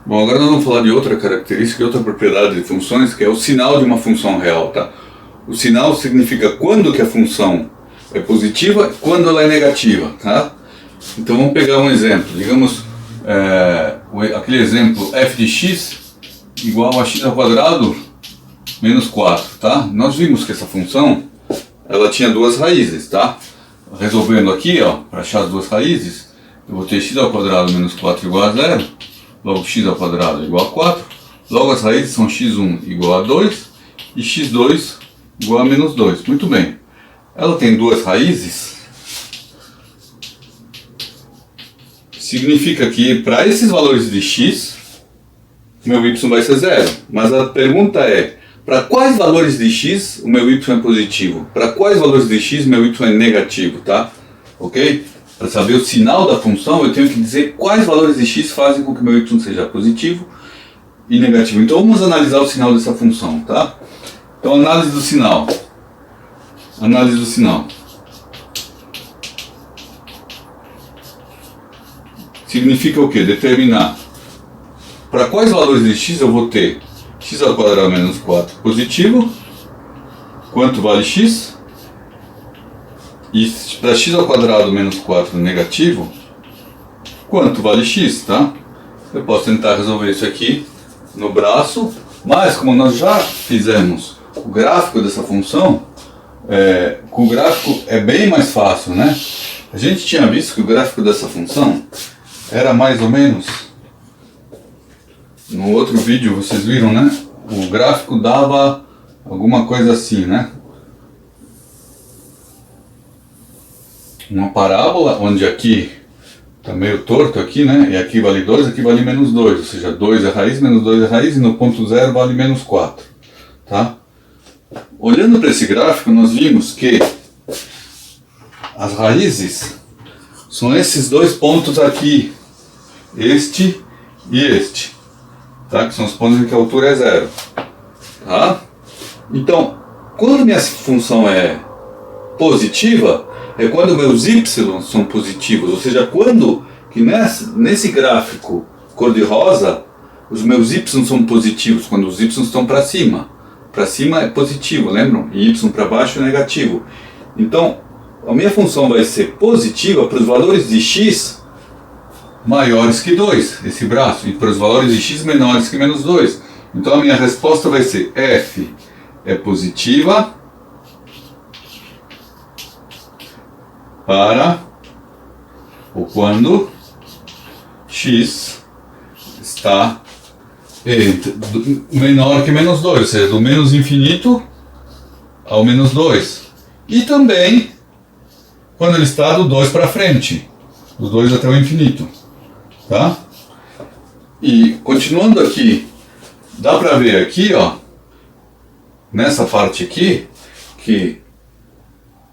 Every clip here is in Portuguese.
Bom, agora nós vamos falar de outra característica e outra propriedade de funções, que é o sinal de uma função real, tá? O sinal significa quando que a função é positiva e quando ela é negativa, tá? Então vamos pegar um exemplo, digamos, aquele exemplo f de x igual a x ao quadrado menos 4, tá? Nós vimos que essa função, ela tinha duas raízes, tá? Resolvendo aqui, ó, para achar as duas raízes, eu vou ter x ao quadrado menos 4 igual a 0, logo x ao quadrado igual a 4, logo as raízes são x1 igual a 2 e x2 igual a menos 2. Muito bem, ela tem duas raízes, significa que para esses valores de x, meu y vai ser 0. Mas a pergunta é, para quais valores de x o meu y é positivo? Para quais valores de x meu y é negativo, tá? Ok? Para saber o sinal da função, eu tenho que dizer quais valores de x fazem com que meu y seja positivo e negativo. Então vamos analisar o sinal dessa função, tá? Então análise do sinal. Análise do sinal. Significa o quê? Determinar para quais valores de x eu vou ter x ao quadrado menos 4 positivo, quanto vale x, e para x ao quadrado menos 4 negativo, quanto vale x, tá? Eu posso tentar resolver isso aqui no braço, mas como nós já fizemos o gráfico dessa função, com o gráfico é bem mais fácil, né? A gente tinha visto que o gráfico dessa função era mais ou menos, no outro vídeo vocês viram, né? O gráfico dava alguma coisa assim, né? Uma parábola, onde aqui está meio torto aqui, né? E aqui vale 2, aqui vale menos 2, ou seja, 2 é raiz, menos 2 é raiz, e no ponto 0 vale menos 4, tá? Olhando para esse gráfico, nós vimos que as raízes são esses dois pontos aqui, este e este, tá? Que são os pontos em que a altura é 0, tá? Então, quando minha função é positiva, é quando meus y são positivos, ou seja, quando que nesse gráfico cor-de-rosa, os meus y são positivos, quando os y estão para cima. Para cima é positivo, lembram? E y para baixo é negativo. Então, a minha função vai ser positiva para os valores de x maiores que 2, esse braço, e para os valores de x menores que menos 2. Então a minha resposta vai ser f é positiva para ou quando x está menor que menos 2, ou seja, do menos infinito ao menos 2. E também quando ele está do 2 para frente, do 2 até o infinito. Tá? E continuando aqui, dá para ver aqui, ó, nessa parte aqui, que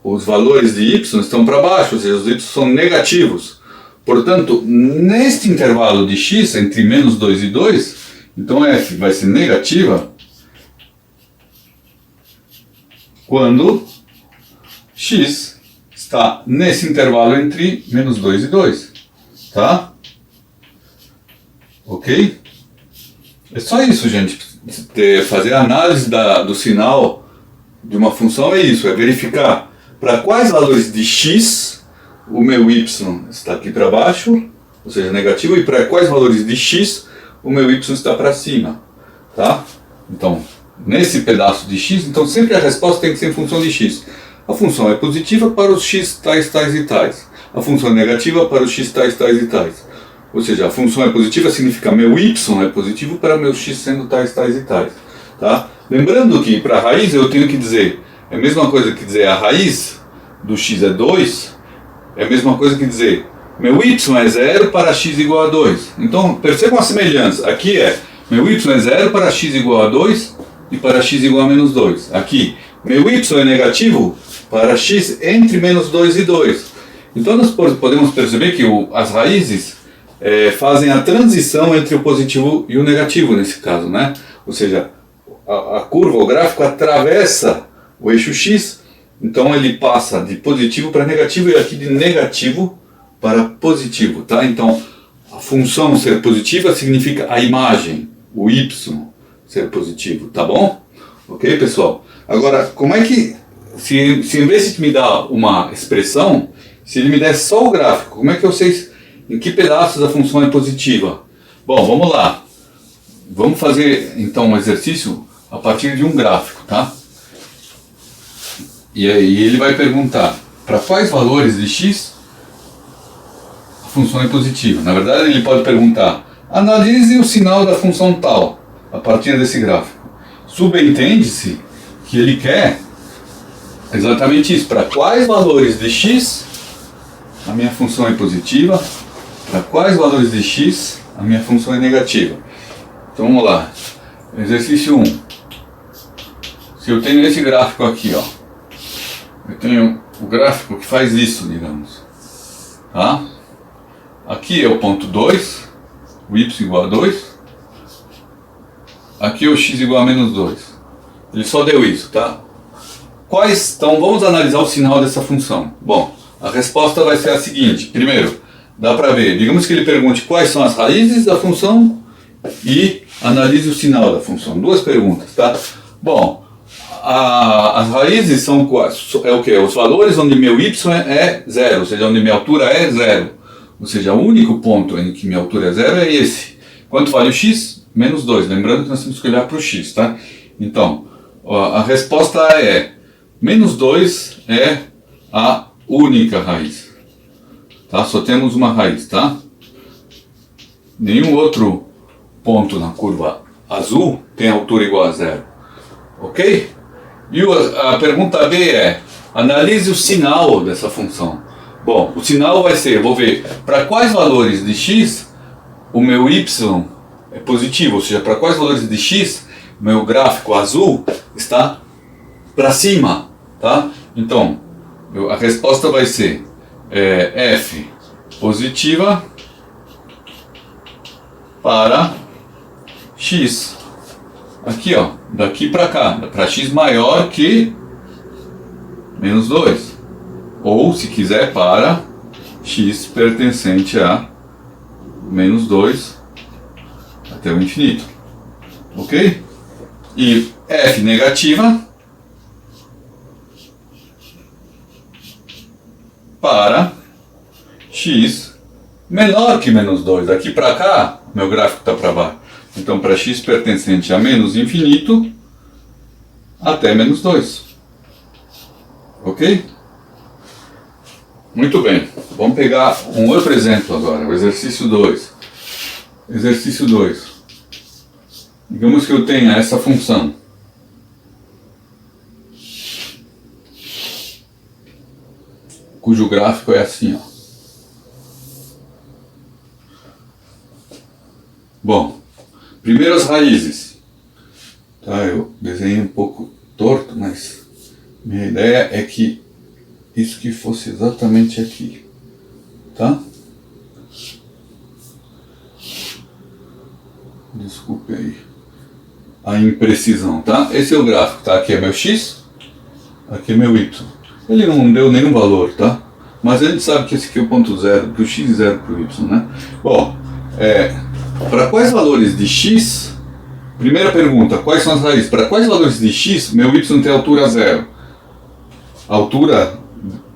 os valores de y estão para baixo, ou seja, os y são negativos. Portanto, neste intervalo de x, entre menos 2 e 2, então f vai ser negativa quando x está nesse intervalo entre menos 2 e 2. Tá? Ok? É só isso, gente. Fazer a análise do sinal de uma função é isso, é verificar para quais valores de x o meu y está aqui para baixo, ou seja, negativo, e para quais valores de x o meu y está para cima, tá? Então, nesse pedaço de x, então sempre a resposta tem que ser em função de x. A função é positiva para os x tais, tais e tais. A função é negativa para os x tais, tais e tais. Ou seja, a função é positiva significa meu y é positivo para meu x sendo tais, tais e tais, tá? Lembrando que para a raiz eu tenho que dizer, é a mesma coisa que dizer a raiz do x é 2, é a mesma coisa que dizer meu y é 0 para x igual a 2. Então percebam a semelhança, aqui é meu y é 0 para x igual a 2 e para x igual a menos 2. Aqui, meu y é negativo para x entre menos 2 e 2. Então nós podemos perceber que as raízes fazem a transição entre o positivo e o negativo nesse caso, né? Ou seja, a curva, o gráfico atravessa o eixo x, então ele passa de positivo para negativo e aqui de negativo para positivo, tá? Então a função ser positiva significa a imagem, o y ser positivo, tá bom? Ok, pessoal? Agora, como é que, se em vez de me dar uma expressão, se ele me der só o gráfico, como é que eu sei em que pedaços a função é positiva? Bom, vamos lá. Vamos fazer então um exercício a partir de um gráfico, tá? E aí ele vai perguntar para quais valores de x a função é positiva. Na verdade, ele pode perguntar: analise o sinal da função tal a partir desse gráfico. Subentende-se que ele quer exatamente isso. Para quais valores de x a minha função é positiva, para quais valores de x a minha função é negativa. Então vamos lá. Exercício 1. Se eu tenho esse gráfico aqui, ó, eu tenho o gráfico que faz isso, digamos. Tá? Aqui é o ponto 2, o y igual a 2. Aqui é o x igual a menos 2. Ele só deu isso, tá? Então vamos analisar o sinal dessa função. Bom, a resposta vai ser a seguinte. Primeiro, dá para ver, digamos que ele pergunte quais são as raízes da função e analise o sinal da função. Duas perguntas, tá? Bom, as raízes são é o que? Os valores onde meu y é zero, ou seja, onde minha altura é zero. Ou seja, o único ponto em que minha altura é zero é esse. Quanto vale o x? Menos 2. Lembrando que nós temos que olhar para o x, tá? Então, a resposta é menos 2 é a única raiz. Tá? Só temos uma raiz, tá? Nenhum outro ponto na curva azul tem altura igual a zero. Ok? E a pergunta B é: analise o sinal dessa função. Bom, o sinal vai ser, eu vou ver para quais valores de x o meu y é positivo, ou seja, para quais valores de x o meu gráfico azul está para cima, tá? Então, a resposta vai ser f positiva para x. Aqui, ó, daqui para cá, para x maior que menos 2. Ou, se quiser, para x pertencente a menos 2 até o infinito. Ok? E f negativa para x menor que menos 2. Daqui para cá, meu gráfico está para baixo. Então, para x pertencente a menos infinito até menos 2. Ok? Muito bem. Vamos pegar um outro exemplo agora, o exercício 2. Exercício 2. Digamos que eu tenha essa função. Cujo gráfico é assim, ó. Bom, primeiro as raízes. Tá, eu desenhei um pouco torto, mas minha ideia é que isso que fosse exatamente aqui, tá? Desculpe aí a imprecisão, tá? Esse é o gráfico, tá? Aqui é meu x, aqui é meu y. Ele não deu nenhum valor, tá? Mas a gente sabe que esse aqui é o ponto zero, para o x e zero para o y, né? Bom, para quais valores de x, primeira pergunta, quais são as raízes? Para quais valores de x meu y tem altura zero? A altura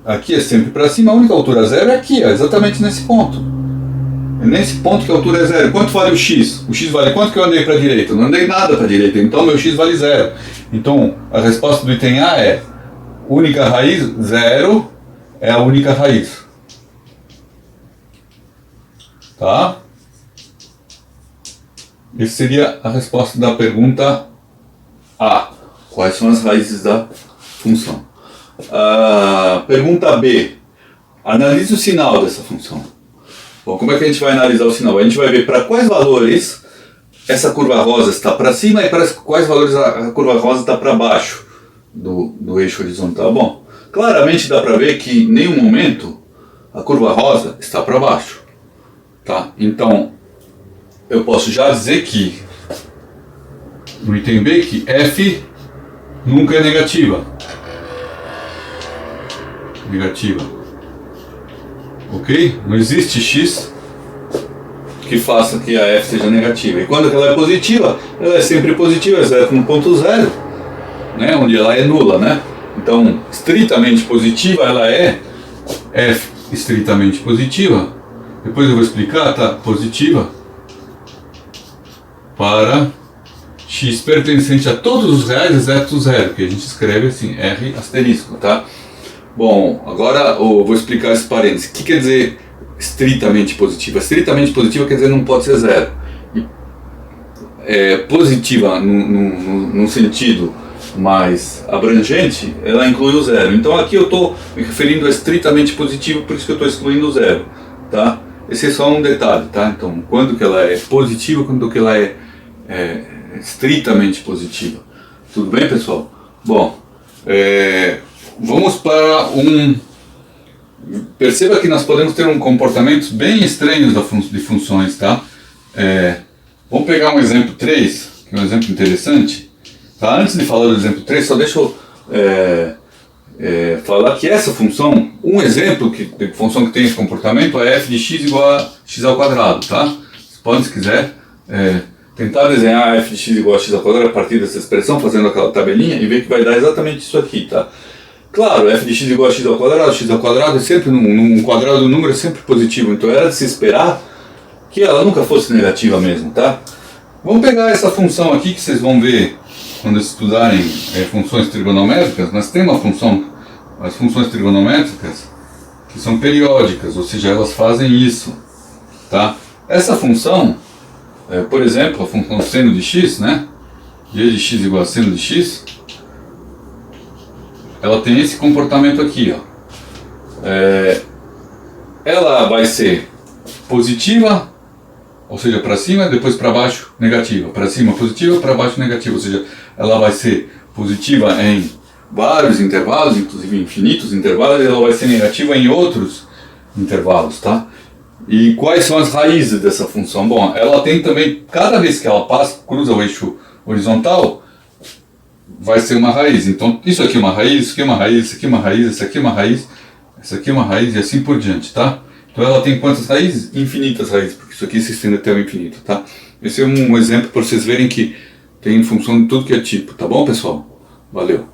aqui é sempre para cima, a única altura zero é aqui, ó, exatamente nesse ponto. É nesse ponto que a altura é zero. Quanto vale o x? O x vale quanto que eu andei para a direita? Eu não andei nada para a direita, então meu x vale zero. Então a resposta do item A é única raiz, zero é a única raiz. Tá? Essa seria a resposta da pergunta A. Quais são as raízes da função? Pergunta B. Analise o sinal dessa função. Bom, como é que a gente vai analisar o sinal? A gente vai ver para quais valores essa curva rosa está para cima e para quais valores a curva rosa está para baixo do eixo horizontal. Bom, claramente dá para ver que em nenhum momento a curva rosa está para baixo. Tá? Então, eu posso já dizer que no item B que f nunca é negativa. Negativa. Ok? Não existe x que faça que a f seja negativa. E quando ela é positiva, ela é sempre positiva, exceto no ponto zero, né, onde ela é nula, né? Então, estritamente positiva, ela é f estritamente positiva. Depois eu vou explicar, tá? Positiva para x pertencente a todos os reais, exceto zero, que a gente escreve assim, R asterisco, tá? Bom, agora eu vou explicar esse parênteses. O que quer dizer estritamente positiva? Estritamente positiva quer dizer não pode ser zero. E, positiva num sentido mais abrangente, ela inclui o zero. Então aqui eu estou me referindo a estritamente positivo, por isso que eu estou excluindo o zero, tá? Esse é só um detalhe, tá? Então, quando que ela é positiva, quando que ela é estritamente positiva. Tudo bem, pessoal? Bom, vamos para perceba que nós podemos ter comportamentos bem estranhos de funções, tá? Vamos pegar um exemplo 3, que é um exemplo interessante. Tá? Antes de falar do exemplo 3, só deixa eu falar que essa função, um exemplo de função que tem esse comportamento é f de x igual a x ao quadrado, tá? Você pode, se quiser, tentar desenhar f de x igual a x ao quadrado a partir dessa expressão, fazendo aquela tabelinha, e ver que vai dar exatamente isso aqui, tá? Claro, f de x igual a x ao quadrado é sempre, num quadrado do número é sempre positivo, então era de se esperar que ela nunca fosse negativa mesmo, tá? Vamos pegar essa função aqui que vocês vão ver quando estudarem funções trigonométricas. Nós temos as funções trigonométricas que são periódicas, ou seja, elas fazem isso, tá? Essa função, por exemplo, a função seno de x, né? g de x igual a seno de x, ela tem esse comportamento aqui, ó. Ela vai ser positiva, ou seja, para cima, depois para baixo, negativa. Para cima, positiva, para baixo, negativa. Ou seja, ela vai ser positiva em vários intervalos, inclusive infinitos intervalos, e ela vai ser negativa em outros intervalos, tá? E quais são as raízes dessa função? Bom, ela tem também, cada vez que ela passa, cruza o eixo horizontal, vai ser uma raiz. Então, isso aqui é uma raiz, isso aqui é uma raiz, isso aqui é uma raiz, isso aqui é uma raiz, essa aqui é uma raiz e assim por diante, tá? Então ela tem quantas raízes? Infinitas raízes, porque isso aqui se estende até o infinito, tá? Esse é um exemplo para vocês verem que tem função de tudo que é tipo, tá bom, pessoal? Valeu!